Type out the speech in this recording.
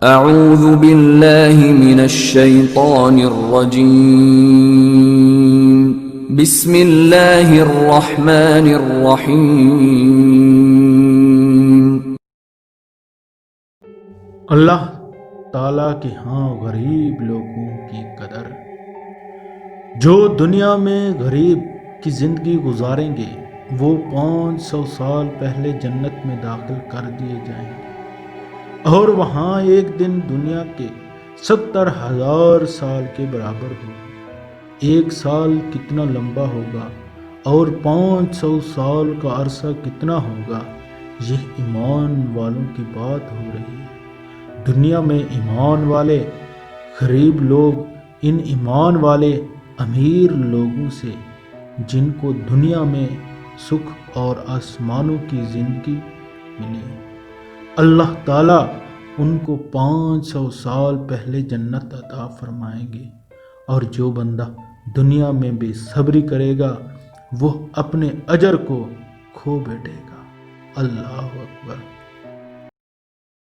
اعوذ باللہ من الشیطان الرجیم بسم اللہ الرحمن الرحیم۔ اللہ تعالیٰ کے ہاں غریب لوگوں کی قدر، جو دنیا میں غریب کی زندگی گزاریں گے وہ 500 سال پہلے جنت میں داخل کر دیے جائیں گے، اور وہاں ایک دن دنیا کے 70,000 سال کے برابر ہوگا۔ ایک سال کتنا لمبا ہوگا اور 500 سال کا عرصہ کتنا ہوگا، یہ ایمان والوں کی بات ہو رہی ہے۔ دنیا میں ایمان والے غریب لوگ ان ایمان والے امیر لوگوں سے، جن کو دنیا میں سکھ اور آسمانوں کی زندگی ملی، اللہ تعالیٰ ان کو 500 سال پہلے جنت عطا فرمائیں گے، اور جو بندہ دنیا میں بے صبری کرے گا وہ اپنے اجر کو کھو بیٹھے گا۔ اللہ اکبر۔